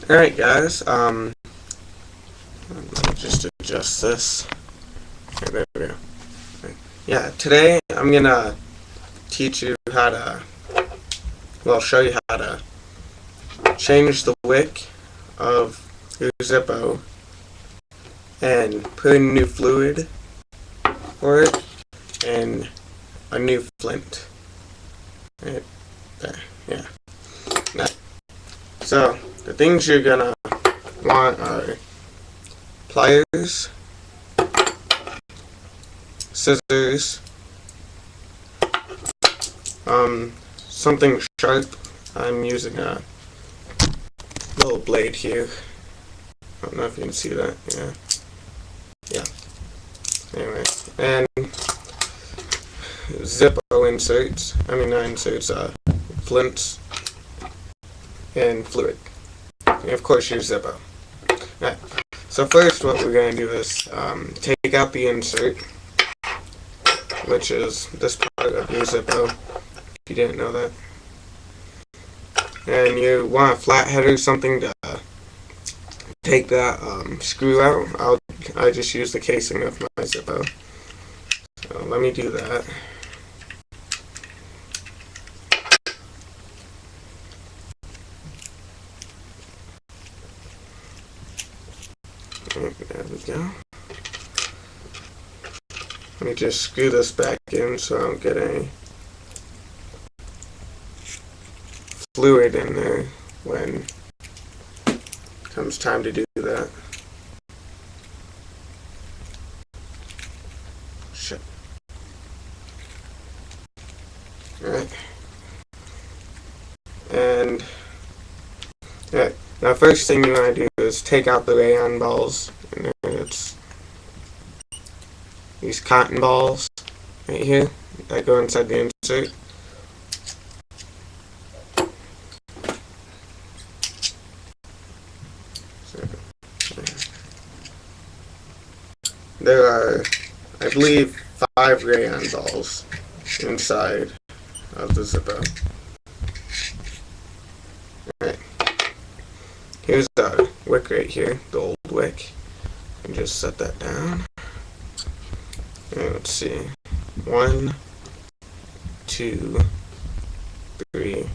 Alright guys, let me just adjust this. Okay, there we go. Yeah, today I'm gonna teach you how to, show you how to change the wick of your zippo and put in new fluid for it and a new flint. Right there, yeah. Now, so, the things you're gonna want are pliers, scissors, something sharp. I'm using a little blade here. I don't know if you can see that. Yeah. Anyway, and zippo inserts. Not inserts. Flints and fluid. And of course, your zippo. Alright. So first, what we're going to do is take out the insert, which is this part of your zippo, if you didn't know that. And you want a flathead or something to take that screw out. I just use the casing of my zippo. So let me do that. There we go. Let me just screw this back in so I don't get any fluid in there when it comes time to do that. Shit. Alright. And alright. Now first thing you want to do is take out the rayon balls. And it's these cotton balls right here that go inside the insert. There are, I believe, 5 rayon balls inside of the zippo. Alright. Here's the wick right here, the old wick. And just set that down. And let's see. 1, 2, 3,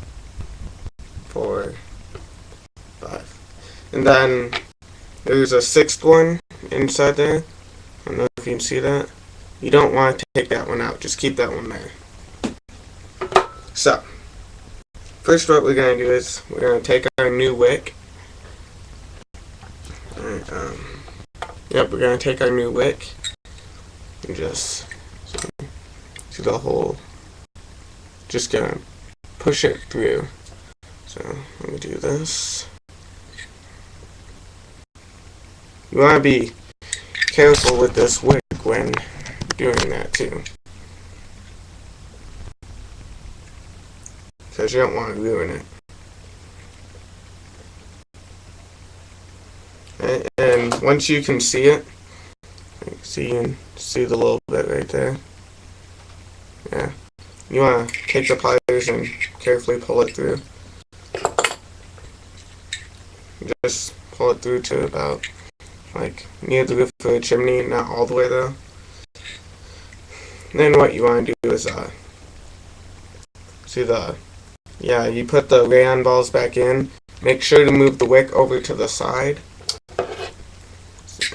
4, 5. And then there's a 6th one inside there. I don't know if you can see that. You don't want to take that one out, just keep that one there. So, first what we're going to do is we're going to take our new wick. Alright, we're going to take our new wick and just see the hole. Just going to push it through. So, let me do this. You want to be careful with this wick when doing that too, because you don't want to ruin it. And once you can see it, you can see the little bit right there. Yeah, you want to take the pliers and carefully pull it through. Just pull it through to about near the roof of the chimney, not all the way though. And then what you want to do is you put the rayon balls back in. Make sure to move the wick over to the side.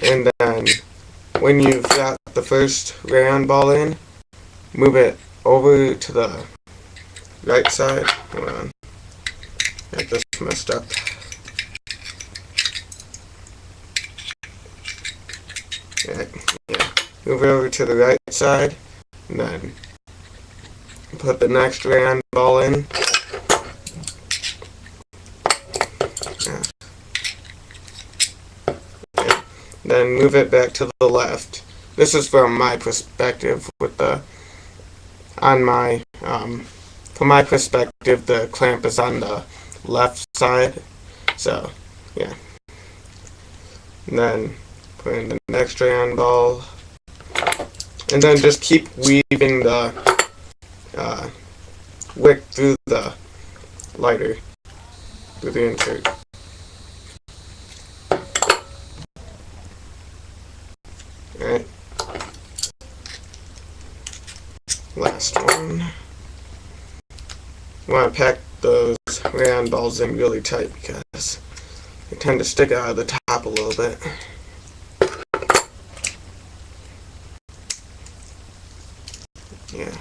And then when you've got the first rayon ball in, move it over to the right side. Hold on. Got this messed up. Yeah. Move it over to the right side, and then put the next rayon ball in. Yeah. Then move it back to the left. This is from my perspective. From my perspective, the clamp is on the left side. So, yeah. And then put in the next rayon ball, and then just keep weaving the wick through the lighter, through the insert. down. You want to pack those rayon balls in really tight because they tend to stick out of the top a little bit. Yeah.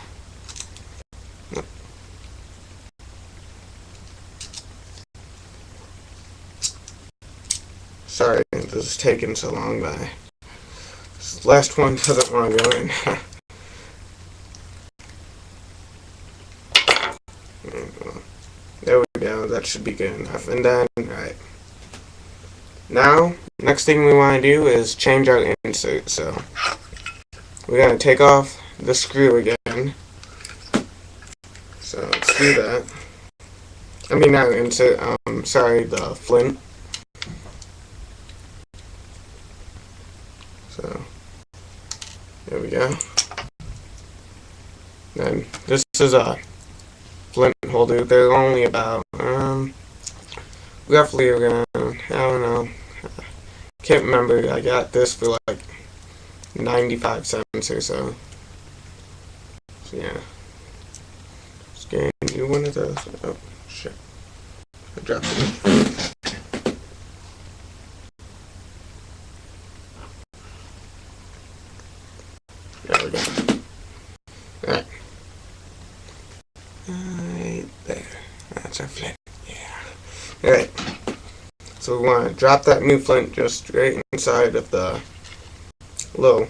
Sorry, this is taking so long, but this last one doesn't want to go in. There we go, that should be good enough. And then, alright. Now, next thing we want to do is change our insert. So, we're going to take off the screw again. So, let's do that. I mean, not insert, sorry, the flint. So, there we go. Then, this is a flint holder. They're only about, roughly around, I don't know, can't remember. I got this for like 95 cents or so. So yeah. Just gonna do one of those. Oh, shit. I dropped it. There we go. Alright. Right there. That's our flint. Yeah. Alright. So we want to drop that new flint just right inside of the little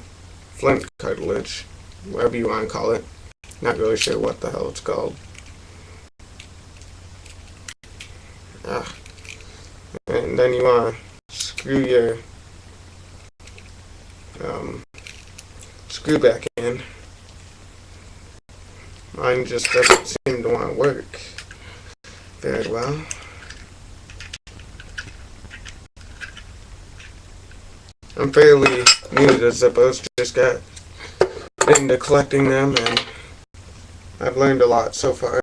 flint cartilage, whatever you want to call it. Not really sure what the hell it's called. And then you want to screw your screw back in. Mine just doesn't seem to want to work very well. I'm fairly new to zippos, just got into collecting them, and I've learned a lot so far.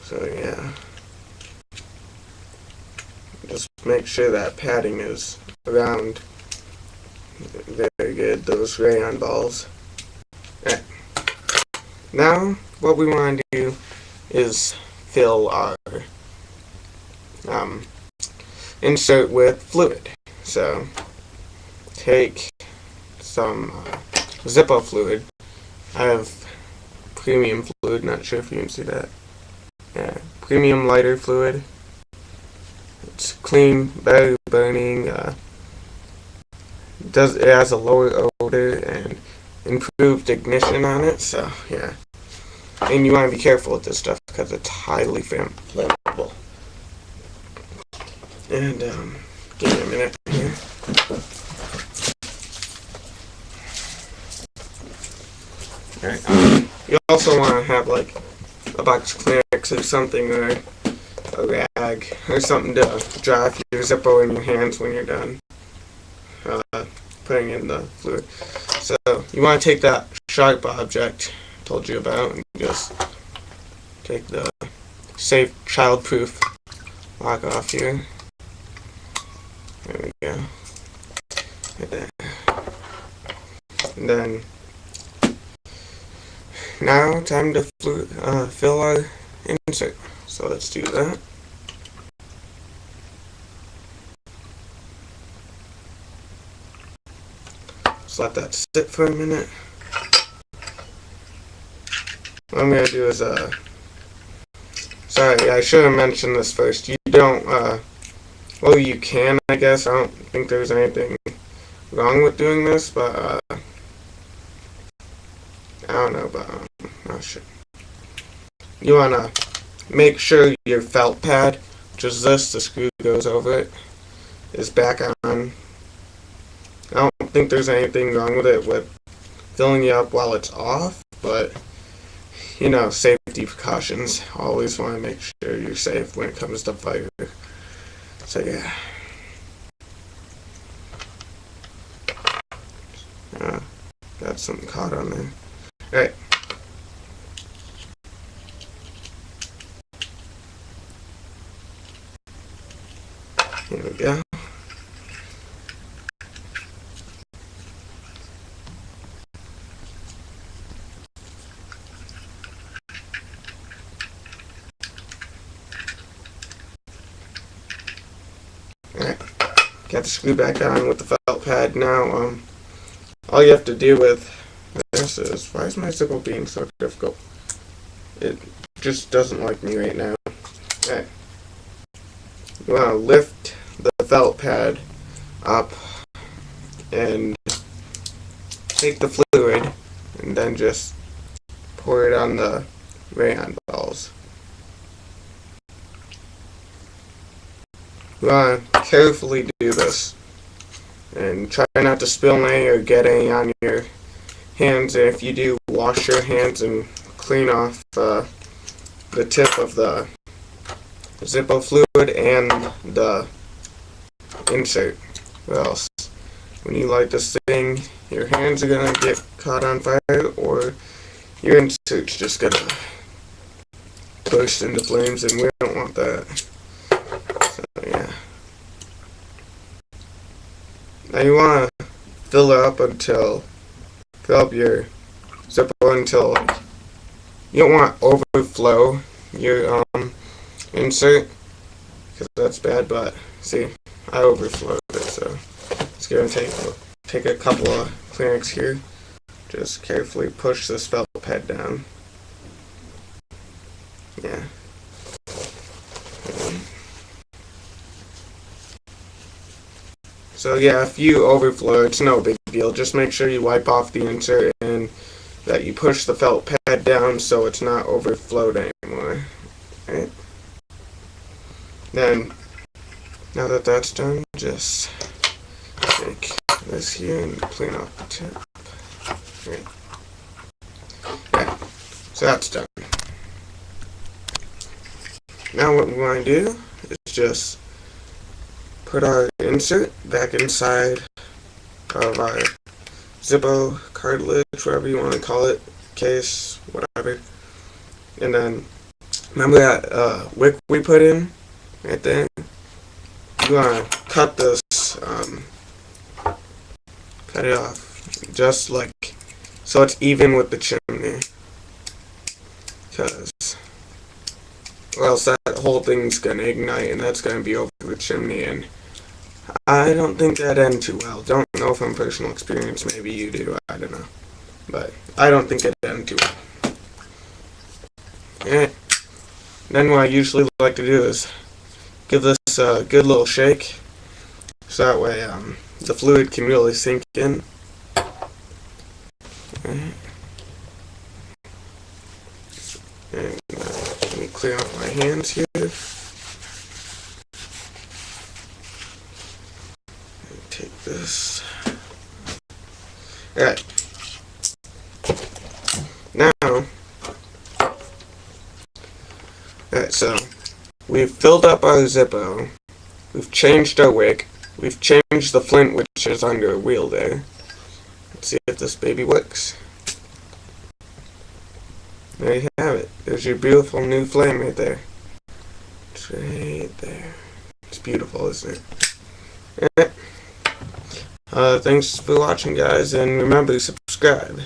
So yeah, just make sure that padding is around very good, those rayon balls. Alright. Now, what we want to do is fill our insert with fluid. So, take some Zippo fluid. I have premium fluid, not sure if you can see that. Yeah, premium lighter fluid. It's clean, better burning, it has a lower odor and improved ignition on it, so yeah. And you want to be careful with this stuff because it's highly flammable. And give me a minute here. Alright, you also want to have like a box of Kleenex or something, or a rag or something to dry off your Zippo in your hands when you're done putting in the fluid. So you want to take that sharp object I told you about and just take the safe child-proof lock off here. There we go. Right there. And then now time to fill our insert. So let's do that. Just let that sit for a minute. What I'm going to do is, sorry, I should have mentioned this first. You don't, well, you can, I guess. I don't think there's anything wrong with doing this, but, I don't know, but, oh shit. You want to make sure your felt pad, which is this, the screw goes over it, is back on. I don't think there's anything wrong with it with filling you up while it's off, but you know, safety precautions. Always want to make sure you're safe when it comes to fire. So yeah. Got something caught on there. Alright. Here we go. Alright, got the screw back on with the felt pad. Now, all you have to do with this is, why is my zippo being so difficult? It just doesn't like me right now. Alright, you want to lift the felt pad up and take the fluid and then just pour it on the rayon balls. You want to carefully do this and try not to spill any or get any on your hands, and if you do, wash your hands and clean off the tip of the zippo fluid and the insert. Or else, when you light this thing, your hands are gonna get caught on fire, or your insert's just gonna burst into flames, and we don't want that. So yeah. Now you wanna fill up your zippo until, like, you don't want to overflow your insert, because that's bad. But see, I overflowed it, so it's gonna take a couple of clearance here. Just carefully push this felt pad down. Yeah. So yeah, if you overflow, it's no big deal. Just make sure you wipe off the insert and that you push the felt pad down so it's not overflowed anymore. Right? Then, now that that's done, just take this here and clean off the tip. Right. Yeah, so that's done. Now what we want to do is just put our insert back inside of our zippo, cartilage, whatever you want to call it, case, whatever. And then, remember that wick we put in right there? You want to cut this, cut it off, just like, so it's even with the chimney. Because, or else that whole thing's going to ignite, and that's going to be over the chimney, and I don't think that'd end too well. Don't know from personal experience, maybe you do, I don't know. But I don't think it'd end too well. Alright. Then what I usually like to do is give this a good little shake, so that way the fluid can really sink in. Alright. And let me clear off my hands here. Take this. Alright. Now, alright, so we've filled up our zippo, we've changed our wick, we've changed the flint which is under a wheel there. Let's see if this baby works. There you have it. There's your beautiful new flame right there. It's right there. It's beautiful, isn't it? Alright. Thanks for watching, guys, and remember to subscribe.